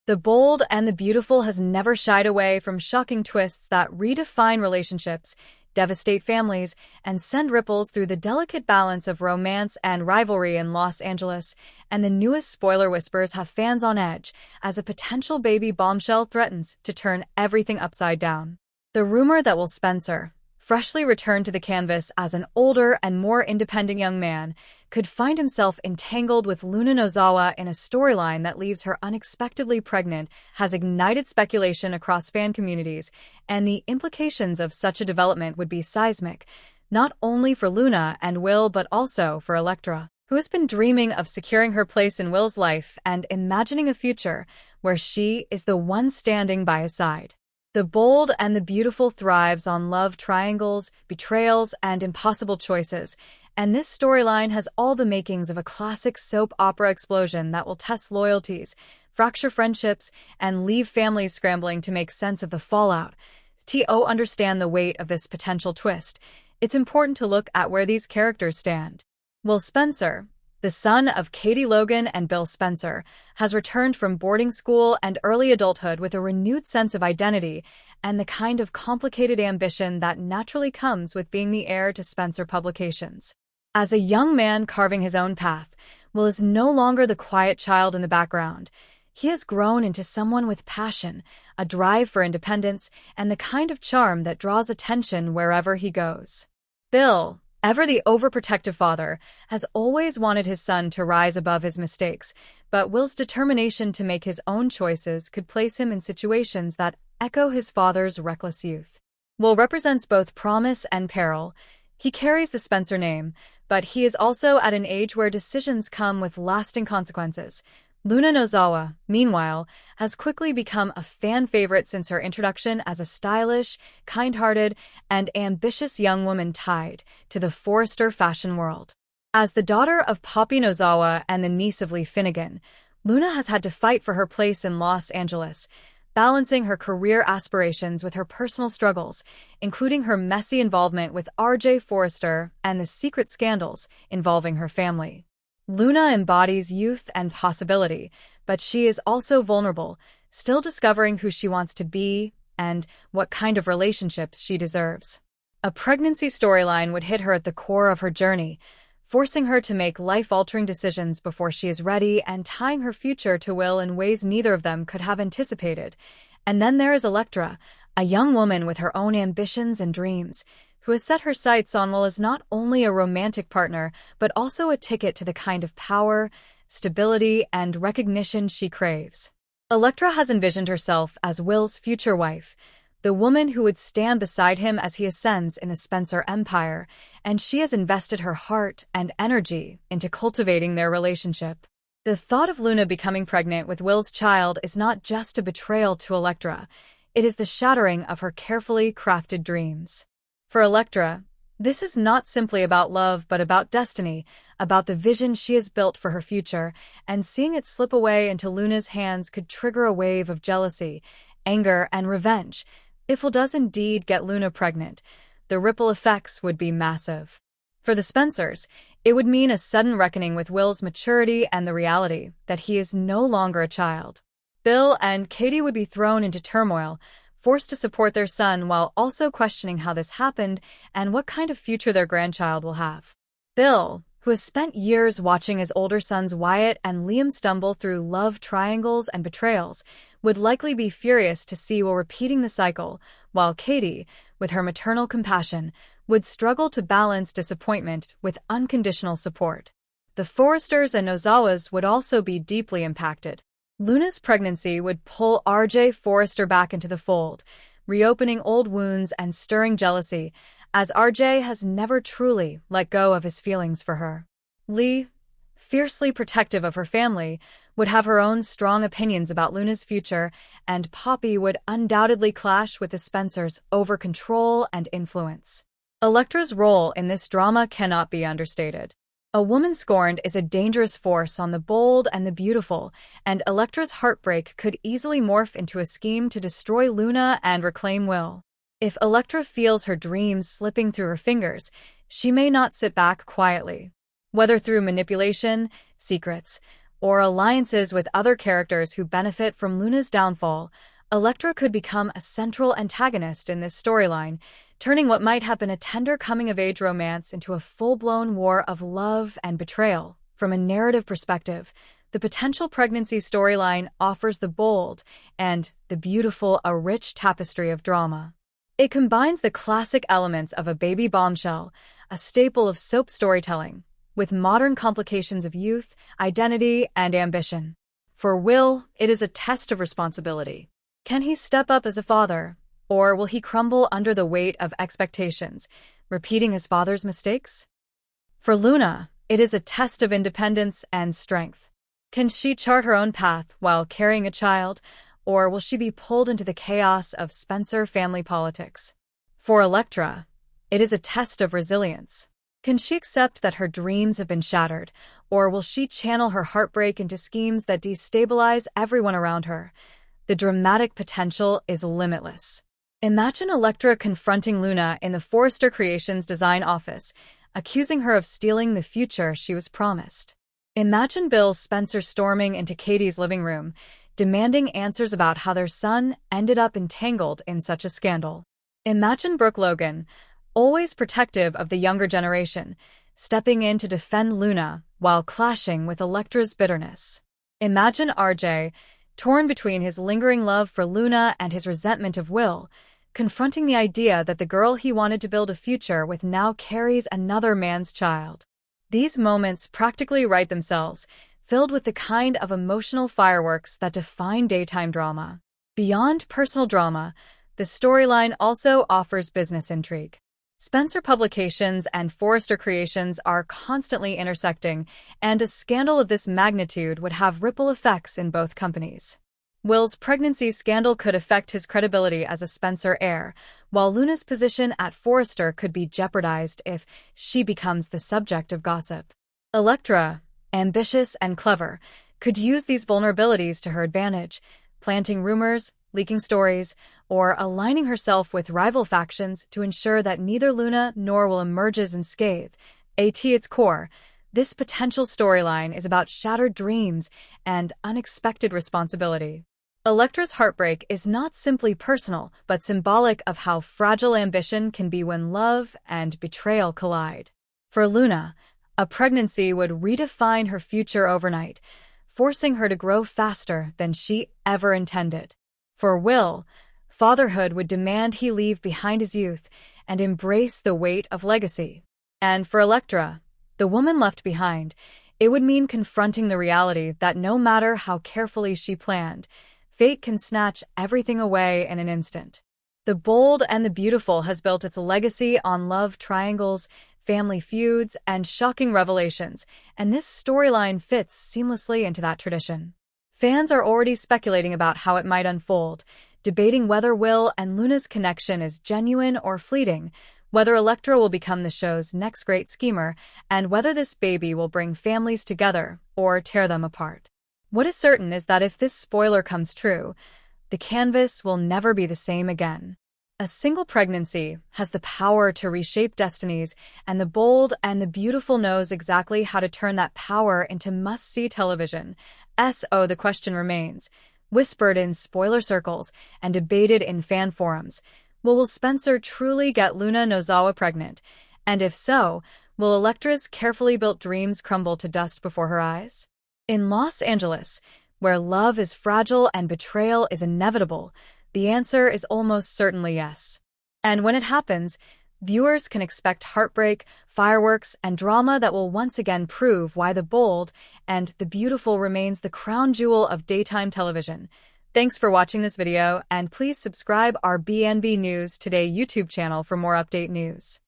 The Bold and the Beautiful has never shied away from shocking twists that redefine relationships, devastate families, and send ripples through the delicate balance of romance and rivalry in Los Angeles. And the newest spoiler whispers have fans on edge as a potential baby bombshell threatens to turn everything upside down. The rumor that Will Spencer, freshly returned to the canvas as an older and more independent young man, could find himself entangled with Luna Nozawa in a storyline that leaves her unexpectedly pregnant has ignited speculation across fan communities, and the implications of such a development would be seismic, not only for Luna and Will but also for Electra, who has been dreaming of securing her place in Will's life and imagining a future where she is the one standing by his side. The Bold and the Beautiful thrives on love triangles, betrayals, and impossible choices, and this storyline has all the makings of a classic soap opera explosion that will test loyalties, fracture friendships, and leave families scrambling to make sense of the fallout. To understand the weight of this potential twist, it's important to look at where these characters stand. Will Spencer, the son of Katie Logan and Bill Spencer, has returned from boarding school and early adulthood with a renewed sense of identity and the kind of complicated ambition that naturally comes with being the heir to Spencer Publications. As a young man carving his own path, Will is no longer the quiet child in the background. He has grown into someone with passion, a drive for independence, and the kind of charm that draws attention wherever he goes. Bill, ever the overprotective father, has always wanted his son to rise above his mistakes, but Will's determination to make his own choices could place him in situations that echo his father's reckless youth. Will represents both promise and peril. He carries the Spencer name, but he is also at an age where decisions come with lasting consequences. Luna Nozawa, meanwhile, has quickly become a fan favorite since her introduction as a stylish, kind-hearted, and ambitious young woman tied to the Forrester fashion world. As the daughter of Poppy Nozawa and the niece of Lee Finnegan, Luna has had to fight for her place in Los Angeles, balancing her career aspirations with her personal struggles, including her messy involvement with R.J. Forrester and the secret scandals involving her family. Luna embodies youth and possibility, but she is also vulnerable, still discovering who she wants to be and what kind of relationships she deserves. A pregnancy storyline would hit her at the core of her journey, forcing her to make life-altering decisions before she is ready and tying her future to Will in ways neither of them could have anticipated. And then there is Electra, a young woman with her own ambitions and dreams, who has set her sights on Will as not only a romantic partner, but also a ticket to the kind of power, stability, and recognition she craves. Electra has envisioned herself as Will's future wife, the woman who would stand beside him as he ascends in the Spencer empire, and she has invested her heart and energy into cultivating their relationship. The thought of Luna becoming pregnant with Will's child is not just a betrayal to Electra, it is the shattering of her carefully crafted dreams. For Electra, this is not simply about love but about destiny, about the vision she has built for her future, and seeing it slip away into Luna's hands could trigger a wave of jealousy, anger, and revenge. If Will does indeed get Luna pregnant, the ripple effects would be massive. For the Spencers, it would mean a sudden reckoning with Will's maturity and the reality that he is no longer a child. Bill and Katie would be thrown into turmoil, forced to support their son while also questioning how this happened and what kind of future their grandchild will have. Bill, who has spent years watching his older sons Wyatt and Liam stumble through love triangles and betrayals, would likely be furious to see Will repeating the cycle, while Katie, with her maternal compassion, would struggle to balance disappointment with unconditional support. The Forresters and Nozawas would also be deeply impacted. Luna's pregnancy would pull R.J. Forrester back into the fold, reopening old wounds and stirring jealousy, as R.J. has never truly let go of his feelings for her. Lee, fiercely protective of her family, would have her own strong opinions about Luna's future, and Poppy would undoubtedly clash with the Spencers over control and influence. Electra's role in this drama cannot be understated. A woman scorned is a dangerous force on The Bold and the Beautiful, and Electra's heartbreak could easily morph into a scheme to destroy Luna and reclaim Will. If Electra feels her dreams slipping through her fingers, she may not sit back quietly. Whether through manipulation, secrets, or alliances with other characters who benefit from Luna's downfall, Electra could become a central antagonist in this storyline, turning what might have been a tender coming-of-age romance into a full-blown war of love and betrayal. From a narrative perspective, the potential pregnancy storyline offers the bold and the beautiful a rich tapestry of drama. It combines the classic elements of a baby bombshell, a staple of soap storytelling, with modern complications of youth, identity, and ambition. For Will, it is a test of responsibility. Can he step up as a father, or will he crumble under the weight of expectations, repeating his father's mistakes? For Luna, it is a test of independence and strength. Can she chart her own path while carrying a child, or will she be pulled into the chaos of Spencer family politics? For Electra, it is a test of resilience. Can she accept that her dreams have been shattered, or will she channel her heartbreak into schemes that destabilize everyone around her? The dramatic potential is limitless. Imagine Electra confronting Luna in the Forrester Creations design office, accusing her of stealing the future she was promised. Imagine Bill Spencer storming into Katie's living room, demanding answers about how their son ended up entangled in such a scandal. Imagine Brooke Logan, always protective of the younger generation, stepping in to defend Luna while clashing with Electra's bitterness. Imagine RJ, torn between his lingering love for Luna and his resentment of Will, confronting the idea that the girl he wanted to build a future with now carries another man's child. These moments practically write themselves, filled with the kind of emotional fireworks that define daytime drama. Beyond personal drama, the storyline also offers business intrigue. Spencer Publications and Forrester Creations are constantly intersecting, and a scandal of this magnitude would have ripple effects in both companies. Will's pregnancy scandal could affect his credibility as a Spencer heir, while Luna's position at Forrester could be jeopardized if she becomes the subject of gossip. Electra, ambitious and clever, could use these vulnerabilities to her advantage, planting rumors, leaking stories, or aligning herself with rival factions to ensure that neither Luna nor Will emerges unscathed. At its core, this potential storyline is about shattered dreams and unexpected responsibility. Electra's heartbreak is not simply personal, but symbolic of how fragile ambition can be when love and betrayal collide. For Luna, a pregnancy would redefine her future overnight, forcing her to grow faster than she ever intended. For Will, fatherhood would demand he leave behind his youth and embrace the weight of legacy. And for Electra, the woman left behind, it would mean confronting the reality that no matter how carefully she planned, fate can snatch everything away in an instant. The Bold and the Beautiful has built its legacy on love triangles, family feuds, and shocking revelations, and this storyline fits seamlessly into that tradition. Fans are already speculating about how it might unfold, debating whether Will and Luna's connection is genuine or fleeting, whether Electra will become the show's next great schemer, and whether this baby will bring families together or tear them apart. What is certain is that if this spoiler comes true, the canvas will never be the same again. A single pregnancy has the power to reshape destinies, and The Bold and the Beautiful knows exactly how to turn that power into must-see television. So the question remains, whispered in spoiler circles and debated in fan forums, will Spencer truly get Luna Nozawa pregnant? And if so, will Electra's carefully built dreams crumble to dust before her eyes? In Los Angeles, where love is fragile and betrayal is inevitable, the answer is almost certainly yes. And when it happens, viewers can expect heartbreak, fireworks, and drama that will once again prove why The Bold and the Beautiful remains the crown jewel of daytime television. Thanks for watching this video, and please subscribe our BNB News Today YouTube channel for more update news.